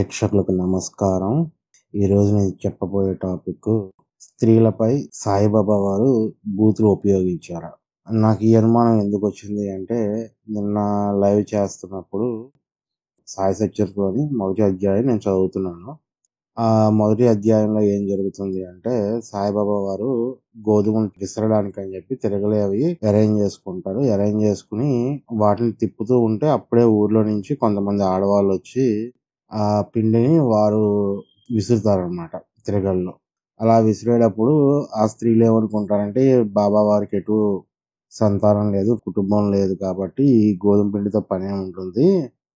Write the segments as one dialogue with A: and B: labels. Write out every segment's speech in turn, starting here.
A: ప్రేక్షకులకు నమస్కారం. ఈరోజు నేను చెప్పబోయే టాపిక్ స్త్రీలపై సాయిబాబా వారు బూతులు ఉపయోగించారా? నాకు ఈ అనుమానం ఎందుకు వచ్చింది అంటే, నిన్న లైవ్ చేస్తున్నప్పుడు సాయి సచ్చరిత్రలోని మొదటి అధ్యాయం నేను చదువుతున్నాను. ఆ మొదటి అధ్యాయంలో ఏం జరుగుతుంది అంటే, సాయిబాబా వారు గోధుమలు విసరడానికి అని చెప్పి తిరగలి అవి అరేంజ్ చేసుకుంటారు. అరేంజ్ చేసుకుని వాటిని తిప్పుతూ ఉంటే అప్పుడే ఊర్లో నుంచి కొంతమంది ఆడవాళ్ళు వచ్చి ఆ పిండిని వారు విసురుతారనమాట తిరగల్లో. అలా విసిరేటప్పుడు ఆ స్త్రీలు ఏమనుకుంటారంటే, బాబా వారికి ఎటు సంతానం లేదు, కుటుంబం లేదు కాబట్టి ఈ గోధుమ పిండితో పనే ఉంటుంది,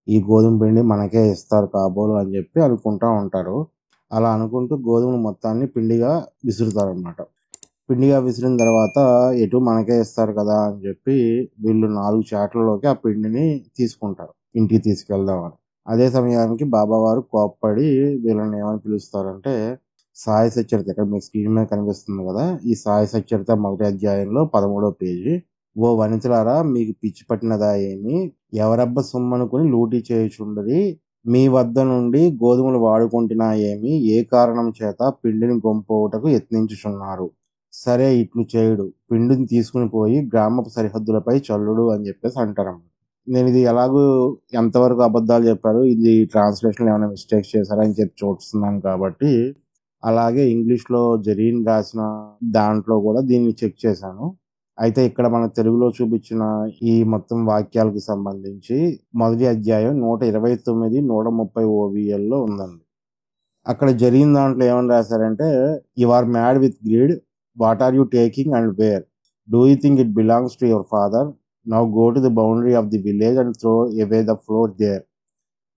A: ఈ గోధుమ పిండి మనకే ఇస్తారు కాబోలు అని చెప్పి అనుకుంటా ఉంటారు. అలా అనుకుంటూ గోధుమలు మొత్తాన్ని పిండిగా విసురుతారనమాట. పిండిగా విసిరిన తర్వాత ఎటు మనకే ఇస్తారు కదా అని చెప్పి వీళ్ళు 4 చాట్లలోకి ఆ పిండిని తీసుకుంటారు, ఇంటికి తీసుకెళ్దామని. అదే సమయానికి బాబావారు కోప్పడి వీళ్ళని ఏమని పిలుస్తారంటే, సాయి సచ్చరిత, ఇక్కడ మీకు స్క్రీన్ మీద కనిపిస్తుంది కదా, ఈ సాయి సచ్చరిత మొదటి అధ్యాయంలో 13వ పేజీ. ఓ వనితలారా, మీకు పిచ్చి పట్టినదా ఏమి? ఎవరబ్బ సొమ్మనుకుని లూటీ చేయుచుండరి, మీ వద్ద నుండి గోధుమలు వాడుకుంటున్నా ఏమి? ఏ కారణం చేత పిండిని గొంపోవుటకు యత్నించుచున్నారు? సరే, ఇట్లు చేయుడు, పిండిని తీసుకుని పోయి గ్రామపు సరిహద్దులపై చల్లుడు అని చెప్పేసి అంటారన్నమాట. నేను ఇది ఎలాగూ ఎంతవరకు అబద్ధాలు చెప్పారు, ఇది ట్రాన్స్లేషన్ ఏమైనా మిస్టేక్స్ చేశారని చెప్పి చూస్తున్నాను కాబట్టి, అలాగే ఇంగ్లీష్లో జరీన్ రాసిన దాంట్లో కూడా దీన్ని చెక్ చేశాను. అయితే ఇక్కడ మన తెలుగులో చూపించిన ఈ మొత్తం వాక్యాలకు సంబంధించి మొదటి అధ్యాయం 129, 130 ఓవిఎల్లో ఉందండి. అక్కడ జరీన్ దాంట్లో ఏమని రాశారంటే, you are mad with greed, what are you taking and where? Do you think it belongs to your father? Now go to the boundary of the village and throw away the flour there.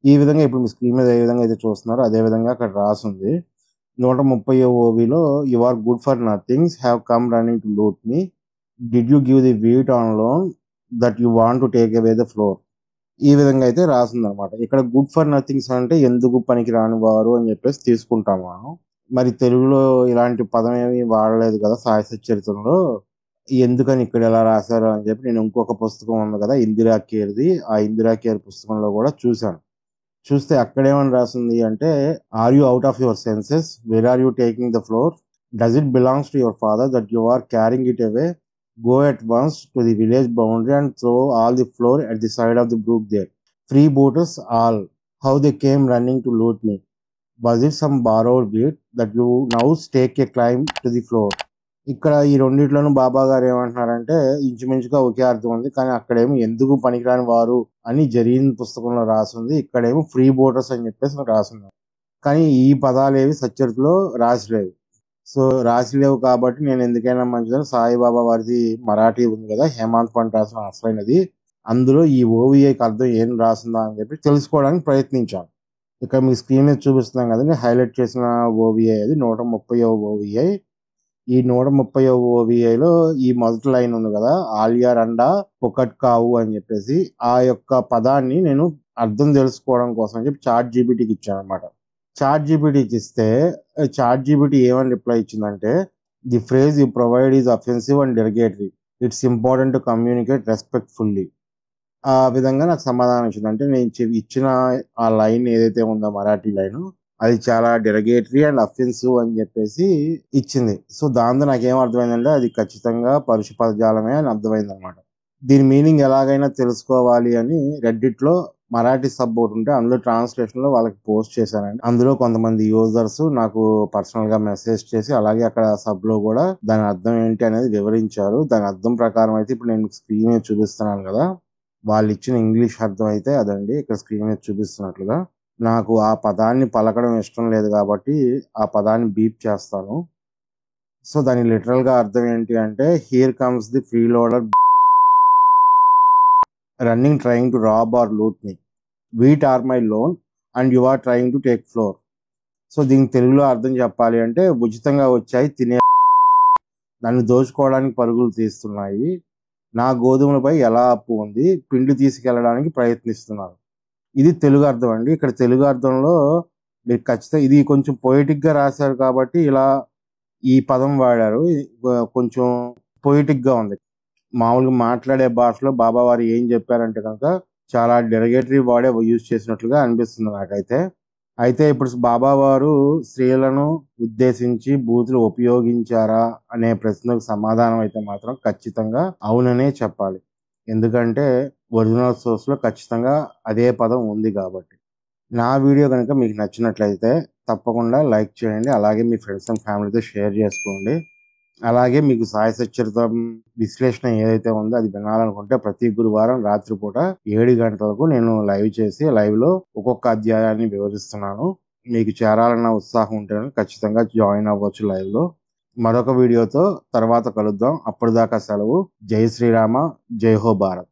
A: ఈ విధంగా ఇప్పుడు మీ screen మీద ఏ విధంగా అయితే చూస్తున్నారో అదే విధంగా అక్కడ రాసింది. 130 ఓవిలో, you are good for nothings have come running to loot me, did you give the wheat on loan that you want to take away the flour? ఈ విధంగా అయితే రాసింది అనమాట. ఇక్కడ గుడ్ ఫర్ నథింగ్స్ అంటే ఎందుకు పనికి రాని వారు అని చెప్పేసి తీసుకుంటాం మనం. మరి తెలుగులో ఇలాంటి పదం ఏమి వాడలేదు కదా సాయి సచ్చరిత్రలో, ఎందుకని ఇక్కడ ఎలా రాశారు అని చెప్పి నేను ఇంకొక పుస్తకం ఉంది కదా ఇందిరా కేర్ది, ఆ ఇందిరా కేర్ పుస్తకంలో కూడా చూశాను. చూస్తే అక్కడేమని రాసింది అంటే, are you out of your senses? Where are you taking the flour? Does it belongs to your father that you are carrying it away? Go at once to the village boundary and throw all the floor at the side of the brook there. Freebooters all, how they came running to loot me. Was it some borrowed wheat that you now stake a claim to the floor? ఇక్కడ ఈ రెండిట్లోనూ బాబా గారు ఏమంటున్నారంటే ఇంచుమించుగా ఒకే అర్థం ఉంది, కానీ అక్కడేమో ఎందుకు పనికిరాని వారు అని జరీన్ పుస్తకంలో రాసింది, ఇక్కడేమో ఫ్రీ బోటర్స్ అని చెప్పేసి రాసింది. కానీ ఈ పదాలు ఏవి సచ్చరితలో రాసిలేవు. సో రాసిలేవు కాబట్టి నేను ఎందుకైనా మంచిదని సాయిబాబా వారిది మరాఠీ ఉంది కదా, హేమంత్ పంట్ రాసిన అసలైనది, అందులో ఈ ఓవిఐకి అర్థం ఏం రాసిందా అని చెప్పి తెలుసుకోవడానికి ప్రయత్నించాను. ఇక్కడ మీ స్క్రీన్ మీద చూపిస్తున్నాం కదండి, హైలైట్ చేసిన ఓవిఐ అది 130వ ఓవిఐ. ఈ 130వ ఓవిఐలో ఈ మొదటి లైన్ ఉంది కదా, ఆలియా రండా పొకట్ కావు అని చెప్పేసి, ఆ యొక్క పదాన్ని నేను అర్థం తెలుసుకోవడం కోసం అని చెప్పి చాట్ జీపీటీకి ఇచ్చాను అనమాట. చాట్ జీపీటీకి ఇస్తే చాట్ జీపీటీ ఏమని రిప్లై ఇచ్చిందంటే, the phrase you provide is offensive and derogatory, it's important to communicate respectfully. ఆ విధంగా నాకు సమాధానం ఇచ్చింది. అంటే నేను ఇచ్చిన ఆ లైన్ ఏదైతే ఉందో మరాఠీ లైన్, అది చాలా డెరిగేటరీ అండ్ అఫెన్సివ్ అని చెప్పేసి ఇచ్చింది. సో దాంతో నాకేం అర్థమైందంటే అది ఖచ్చితంగా పరుష పదజాలమే అని అర్థమైంది అనమాట. దీని మీనింగ్ ఎలాగైనా తెలుసుకోవాలి అని రెడ్డిట్ లో మరాఠీ సబ్ ఒకటి ఉంటే అందులో ట్రాన్స్లేషన్ లో వాళ్ళకి పోస్ట్ చేశానండి. అందులో కొంతమంది యూజర్స్ నాకు పర్సనల్ గా మెసేజ్ చేసి, అలాగే అక్కడ సబ్ లో కూడా దాని అర్థం ఏంటి అనేది వివరించారు. దాని అర్థం ప్రకారం అయితే ఇప్పుడు నేను స్క్రీన్ మీద చూపిస్తున్నాను కదా, వాళ్ళు ఇచ్చిన ఇంగ్లీష్ అర్థం అయితే అదండి, ఇక్కడ స్క్రీన్ మీద చూపిస్తున్నట్లుగా. నాకు ఆ పదాన్ని పలకడం ఇష్టం లేదు కాబట్టి ఆ పదాన్ని బీప్ చేస్తాను. సో దాని లిటరల్ గా అర్థం ఏంటి అంటే, here comes the free loader running trying to rob or loot me. Wheat are my loan and you are trying to take floor. So దీనికి తెలుగులో అర్థం చెప్పాలి అంటే, ఉచితంగా వచ్చాయి తినే నన్ను దోచుకోవడానికి పరుగులు తీస్తున్నాయి, నా గోధుమలపై ఎలా అప్పు ఉంది, పిండి తీసుకెళ్లడానికి ప్రయత్నిస్తున్నారు. ఇది తెలుగు అర్థం అండి. ఇక్కడ తెలుగు అర్థంలో మీరు ఖచ్చితంగా ఇది కొంచెం పొయిటిక్ గా రాశారు కాబట్టి ఇలా ఈ పదం వాడారు, కొంచెం పొయిటిక్ గా ఉంది. మామూలుగా మాట్లాడే భాషలో బాబా వారు ఏం చెప్పారంటే కనుక చాలా డెరిగేటరీ వాడే యూజ్ చేసినట్లుగా అనిపిస్తుంది నాకైతే. అయితే ఇప్పుడు బాబా వారు స్త్రీలను ఉద్దేశించి బూతులు ఉపయోగించారా అనే ప్రశ్నకు సమాధానం అయితే మాత్రం ఖచ్చితంగా అవుననే చెప్పాలి. ఎందుకంటే ఒరిజినల్ సోర్స్లో ఖచ్చితంగా అదే పదం ఉంది కాబట్టి. నా వీడియో కనుక మీకు నచ్చినట్లయితే తప్పకుండా లైక్ చేయండి. అలాగే మీ ఫ్రెండ్స్ అండ్ ఫ్యామిలీతో షేర్ చేసుకోండి. అలాగే మీకు సాయి సచ్చరితం విశ్లేషణ ఏదైతే ఉందో అది వినాలనుకుంటే ప్రతి గురువారం రాత్రిపూట 7 గంటలకు నేను లైవ్ చేసి లైవ్లో ఒక్కొక్క అధ్యాయాన్ని వివరిస్తున్నాను. మీకు చేరాలన్న ఉత్సాహం ఉంటే ఖచ్చితంగా జాయిన్ అవ్వచ్చు లైవ్లో. మరొక వీడియోతో తర్వాత కలుద్దాం. అప్పటిదాకా సెలవు. జై శ్రీరామ, జై హో భారత్.